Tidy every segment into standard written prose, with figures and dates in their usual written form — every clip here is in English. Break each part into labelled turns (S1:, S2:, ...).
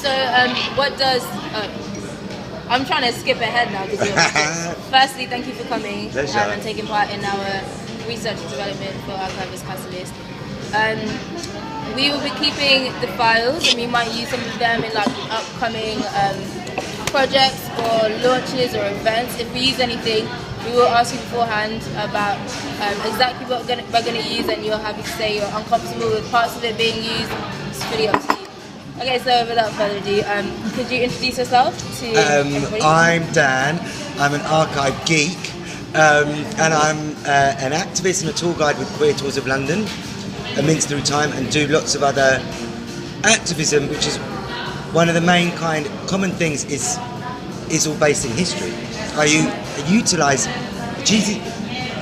S1: So, what does... I'm trying to skip ahead now. Firstly, thank you for coming and taking part in our research and development for Archivist Catalyst. We will be keeping the files, and we might use some of them in like upcoming projects or launches or events. If we use anything, we will ask you beforehand about exactly what we're going to use, and you're happy to say you're uncomfortable with parts of it being used. It's pretty up to you. Okay, so without further ado, could you introduce yourself to everybody?
S2: I'm Dan. I'm an archive geek, and I'm an activist and a tour guide with Queer Tours of London, a Mince Through Time, and do lots of other activism, which is one of the main common things is all based in history. I utilise cheesy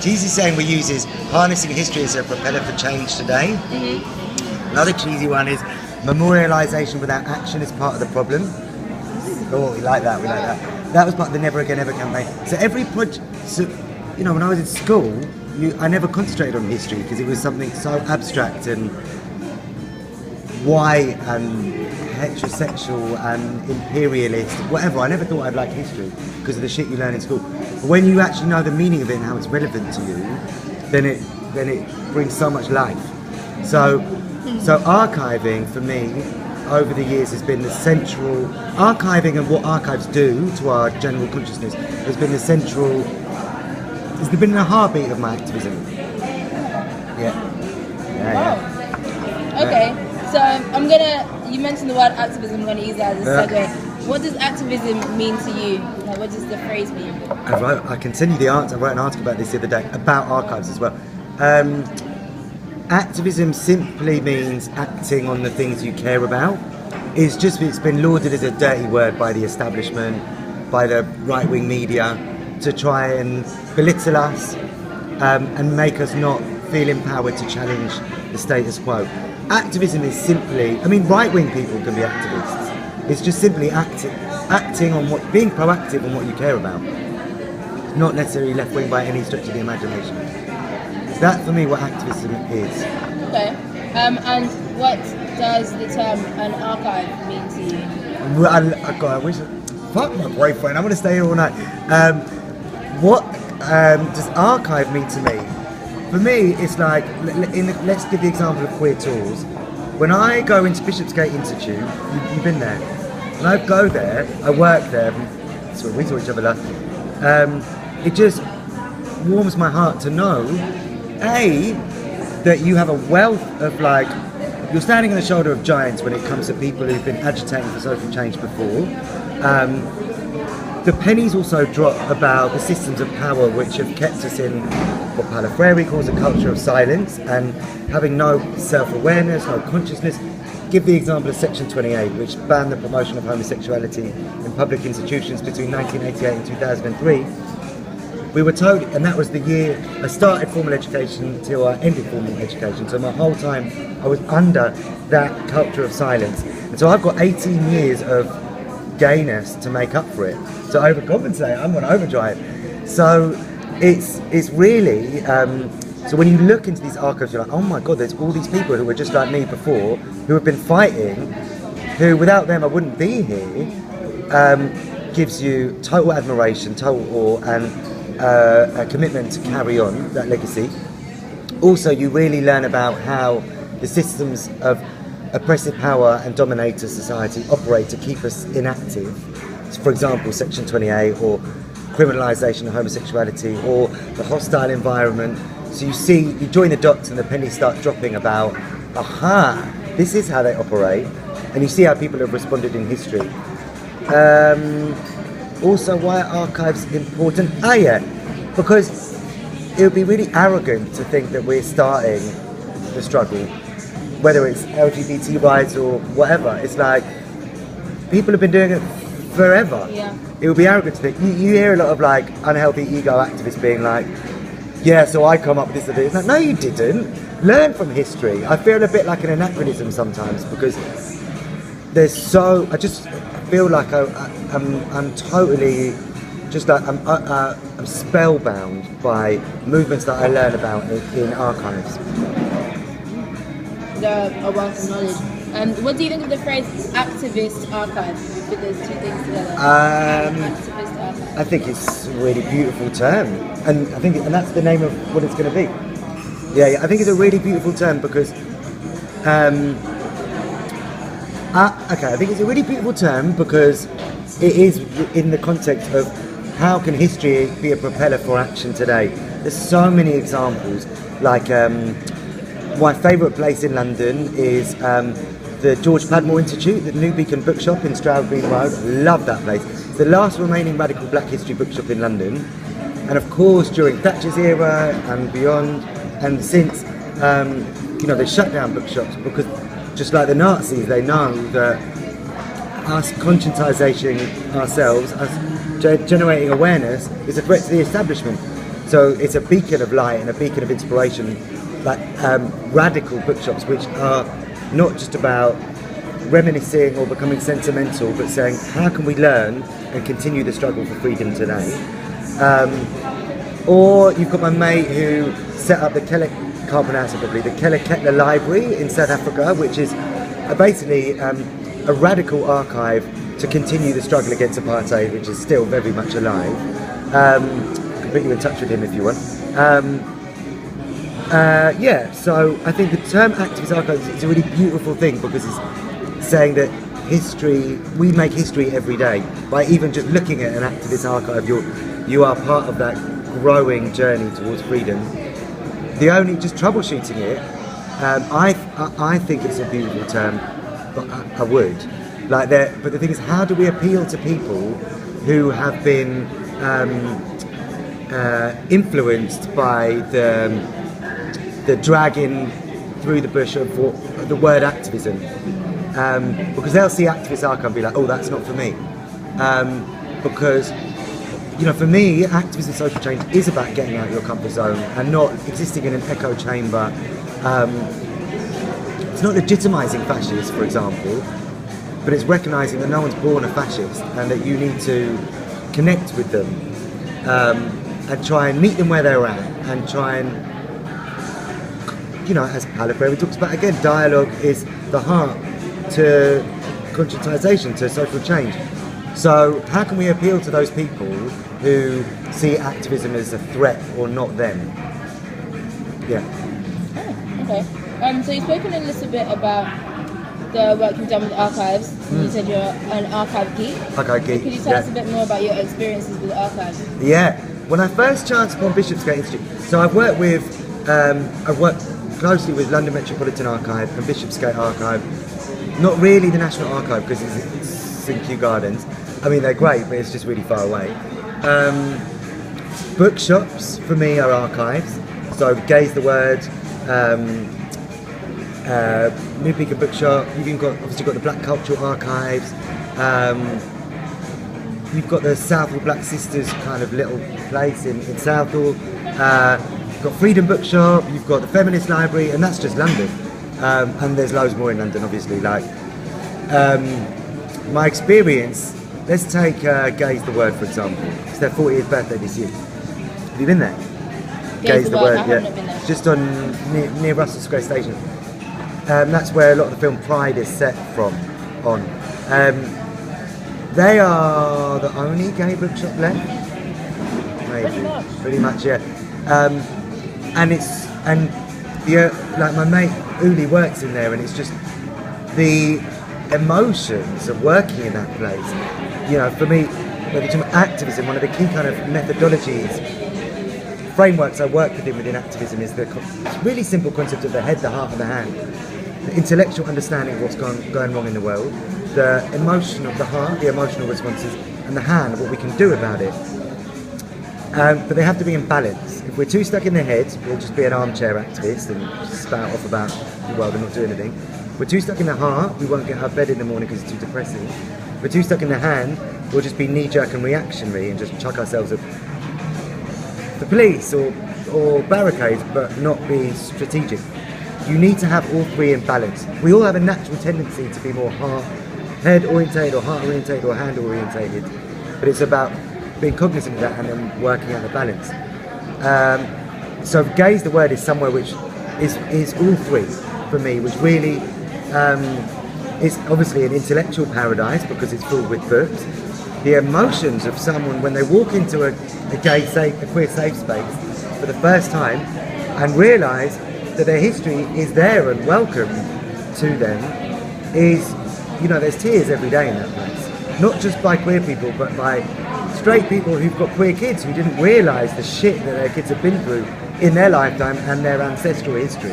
S2: saying we use is harnessing history as a propeller for change today. Mm-hmm. Another cheesy one is memorialisation without action is part of the problem. Oh, we like that. That was part of the Never Again Ever campaign. So every project, when I was in school, I never concentrated on history because it was something so abstract and white and heterosexual and imperialist, whatever. I never thought I'd like history because of the shit you learn in school. But when you actually know the meaning of it and how it's relevant to you, then it brings so much life. So archiving for me over the years has been the central, archiving and what archives do to our general consciousness has been the central, it's been the heartbeat of my activism. Yeah.
S1: Okay, so you mentioned the word activism, I'm going to use that as a segue. What does activism mean to you? Like, what does the phrase mean?
S2: I can send you the answer. I wrote an article about this the other day, about archives as well. Activism simply means acting on the things you care about. It's been lauded as a dirty word by the establishment, by the right-wing media, to try and belittle us and make us not feel empowered to challenge the status quo. Activism is simply, right-wing people can be activists. It's just simply acting on being proactive on what you care about. It's not necessarily left-wing by any stretch of the imagination. That's for me what activism is.
S1: Okay. And what does the term an archive mean to you?
S2: Well, I wish. Fuck my boyfriend. I'm going to stay here all night. What does archive mean to me? For me, it's like, let's give the example of Queer Tours. When I go into Bishopsgate Institute, you've been there. When I go there, I work there. So we saw each other last. It just warms my heart to know. That you have a wealth of you're standing on the shoulder of giants when it comes to people who've been agitating for social change before. The pennies also drop about the systems of power which have kept us in what Paulo Freire calls a culture of silence and having no self-awareness, no consciousness. Give the example of Section 28, which banned the promotion of homosexuality in public institutions between 1988 and 2003. We were told, and that was the year I started formal education until I ended formal education. So my whole time I was under that culture of silence. And so I've got 18 years of gayness to make up for it. To overcompensate, I'm on overdrive. So it's really, so when you look into these archives, you're like, oh my God, there's all these people who were just like me before, who have been fighting, who without them I wouldn't be here, gives you total admiration, total awe, and a commitment to carry on that legacy. Also, you really learn about how the systems of oppressive power and dominator society operate to keep us inactive. So, for example, Section 28 or criminalisation of homosexuality or the hostile environment. So you join the dots and the pennies start dropping about, this is how they operate, and you see how people have responded in history. Also, why are archives important? Because it would be really arrogant to think that we're starting the struggle, whether it's LGBT rights or whatever. It's like, people have been doing it forever.
S1: Yeah.
S2: It would be arrogant to think. You hear a lot of unhealthy ego activists being like, yeah, so I come up with this and this. No, you didn't. Learn from history. I feel a bit like an anachronism sometimes because I just feel like I'm totally just like I'm spellbound by movements that I learn about in archives.
S1: A wealth of knowledge. What do you think of the phrase activist archive? Put those two things together. Activist archive.
S2: I think it's a really beautiful term, and that's the name of what it's going to be. Yeah, I think it's a really beautiful term because. I think it's a really beautiful term because it is in the context of how can history be a propeller for action today. There's so many examples. Like my favourite place in London is the George Padmore Institute, the New Beacon Bookshop in Stroud Green Road. Love that place. It's the last remaining radical black history bookshop in London. And of course, during Thatcher's era and beyond, and since, they shut down bookshops because, just like the Nazis, they know that us conscientising ourselves, us generating awareness, is a threat to the establishment. So it's a beacon of light and a beacon of inspiration, like radical bookshops, which are not just about reminiscing or becoming sentimental, but saying how can we learn and continue the struggle for freedom today. Or you've got my mate who set up the Kelle Kettler Library in South Africa, which is basically a radical archive to continue the struggle against apartheid, which is still very much alive. Put you in touch with him if you want. So I think the term activist archive is a really beautiful thing because it's saying that we make history every day. By even just looking at an activist archive, you are part of that growing journey towards freedom. Just troubleshooting it, I think it's a beautiful term, but I would. But the thing is, how do we appeal to people who have been influenced by the dragging through the bush of the word activism? Because they'll see activist archive and be like, oh, that's not for me. Because for me, activism and social change is about getting out of your comfort zone and not existing in an echo chamber. It's not legitimising fascists, for example, but it's recognising that no one's born a fascist and that you need to connect with them and try and meet them where they're at and try and, as Paulo Freire talks about again, dialogue is the heart to conscientisation, to social change. So how can we appeal to those people who see activism as a threat or not them? Yeah.
S1: Oh, okay. So you've spoken a little bit about the work you've done with archives. You said you're an archive geek.
S2: Archive geek.
S1: Could you tell us a bit more about your experiences with archives?
S2: Yeah. When I first chanced upon Bishopsgate Institute, so I've worked closely with London Metropolitan Archive and Bishopsgate Archive. Not really the National Archive because it's in Kew Gardens. I mean, they're great, but it's just really far away. Bookshops, for me, are archives. So Gaze the Word, New Beacon Bookshop, you've obviously got the Black Cultural Archives, you've got the Southall Black Sisters kind of little place in Southall, you've got Freedom Bookshop, you've got the Feminist Library, and that's just London. And there's loads more in London, obviously. My experience, let's take Gaze the Word, for example. It's their 40th birthday this year. Have you been there?
S1: Gaze the Word, I haven't been there.
S2: Just near Russell Square Station. That's where a lot of the film Pride is set on. They are the only gay bookshop left. Maybe. Pretty much, yeah. Like my mate Uli works in there, and it's just the emotions of working in that place. For me, when it's activism, one of the key kind of methodologies, frameworks I work within activism is the really simple concept of the head, the heart, and the hand. The intellectual understanding of what's going wrong in the world, the emotion of the heart, the emotional responses, and the hand, what we can do about it. But they have to be in balance. If we're too stuck in the head, we'll just be an armchair activist and spout off about the world and not do anything. If we're too stuck in the heart, we won't get out of bed in the morning because it's too depressing. If we're too stuck in the hand, we'll just be knee-jerk and reactionary and just chuck ourselves at the police or barricades, but not be strategic. You need to have all three in balance. We all have a natural tendency to be more head-orientated or heart-orientated or hand-orientated, but it's about being cognizant of that and then working out the balance. So Gaze the Word is somewhere which is all three for me, which really It's obviously an intellectual paradise because it's filled with books. The emotions of someone when they walk into a queer safe space for the first time and realise that their history is there and welcome to them is, you know, there's tears every day in that place. Not just by queer people, but by straight people who've got queer kids who didn't realise the shit that their kids have been through in their lifetime and their ancestral history.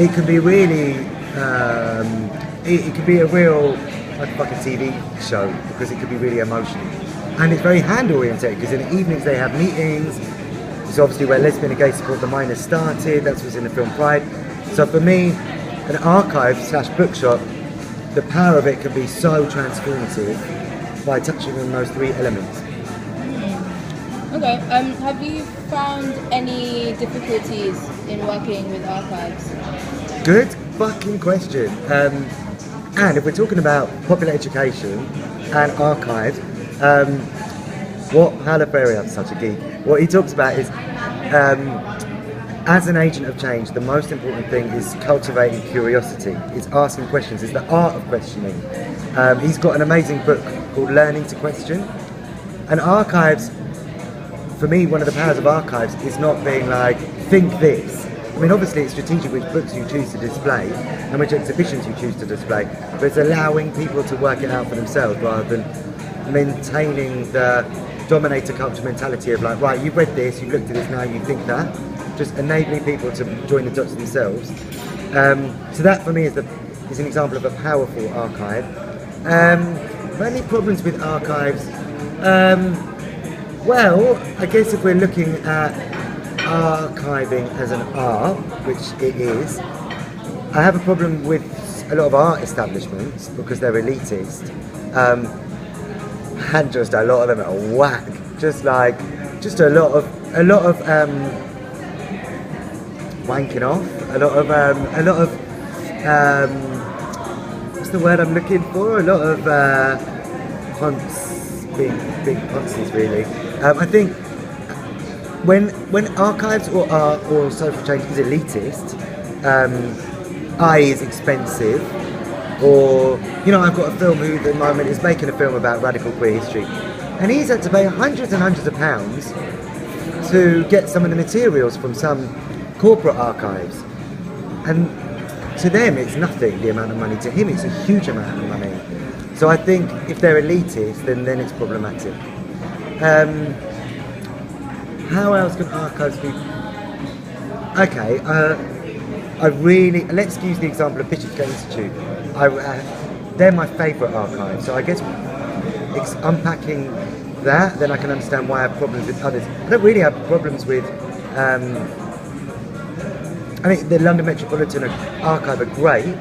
S2: It can be really, it can be a real, like a fucking TV show, because it could be really emotional. And it's very hand oriented, because in the evenings they have meetings. It's obviously where Lesbian and Gay Support the Minors started. That's what's in the film Pride. So for me, an archive / bookshop, the power of it can be so transformative by touching on those three elements.
S1: Okay, have you found any difficulties in working with archives?
S2: Good fucking question. And if we're talking about popular education and archives, what Paulo Freire, I'm such a geek, what he talks about is, as an agent of change, the most important thing is cultivating curiosity. It's asking questions. It's the art of questioning. He's got an amazing book called Learning to Question. And archives, for me, one of the powers of archives is not being like, think this. I mean, obviously it's strategic which books you choose to display and which exhibitions you choose to display, but it's allowing people to work it out for themselves rather than maintaining the dominator culture mentality of like, right, you've read this, you've looked at this, now you think that. Just enabling people to join the dots themselves. So that for me is an example of a powerful archive. Any problems with archives? Well, I guess if we're looking at archiving as an art, which it is, I have a problem with a lot of art establishments because they're elitist, and just a lot of them are whack. Just a lot of wanking off, a lot of what's the word I'm looking for? A lot of punts, big punts really. I think when archives or art or social change is elitist, i.e. is expensive, or, you know, I've got a film who at the moment is making a film about radical queer history, and he's had to pay hundreds and hundreds of pounds to get some of the materials from some corporate archives, and to them it's nothing, the amount of money. To him it's a huge amount of money. So I think if they're elitist, then it's problematic. How else can archives be? Okay, let's use the example of Bishopsgate Institute. They're my favourite archive, so I guess unpacking that, then I can understand why I have problems with others. I don't really have problems with, I think the London Metropolitan Archive are great,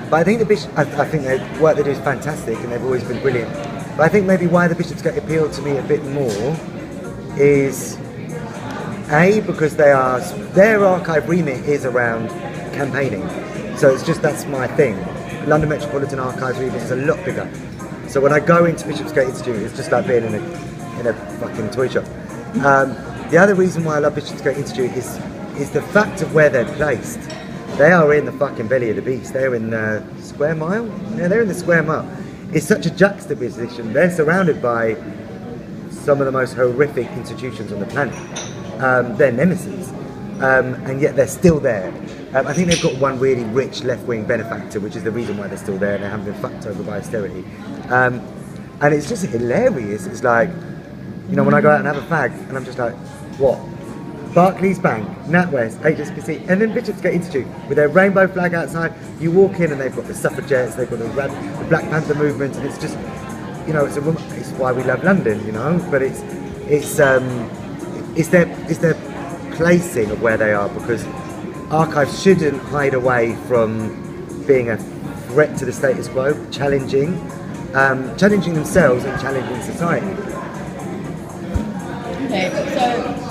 S2: but I think I think the work they do is fantastic and they've always been brilliant. But I think maybe why the Bishopsgate appealed to me a bit more is because their archive remit is around campaigning, so it's just, that's my thing. London Metropolitan Archive remit is a lot bigger, so when I go into Bishopsgate Institute it's just like being in a fucking toy shop. The other reason why I love Bishopsgate Institute is the fact of where they're placed. They are in the fucking belly of the beast. They're in the square mile. Yeah, they're in the square mile. It's such a juxtaposition. They're surrounded by some of the most horrific institutions on the planet. They're nemesis, and yet they're still there. I think they've got one really rich left-wing benefactor, which is the reason why they're still there and they haven't been fucked over by austerity. And it's just hilarious. It's like, you know, when I go out and have a fag, and I'm just like, what? Barclays Bank, NatWest, HSBC, and then Bishopsgate Institute with their rainbow flag outside. You walk in and they've got the suffragettes, they've got the Black Panther movement, and it's just, you know, it's why we love London, you know. But it's their placing of where they are, because archives shouldn't hide away from being a threat to the status quo, challenging themselves and challenging society. Okay, so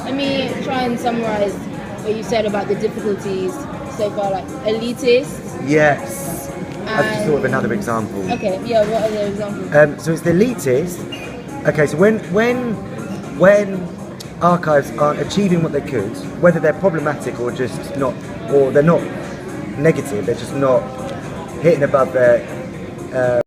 S2: let me try and summarise what you said about the difficulties so far, like elitists. Yes. I've just thought of another example. Okay, yeah, what are the examples? So it's the elitist. Okay, so when archives aren't achieving what they could, whether they're problematic or just not, or they're not negative, they're just not hitting above their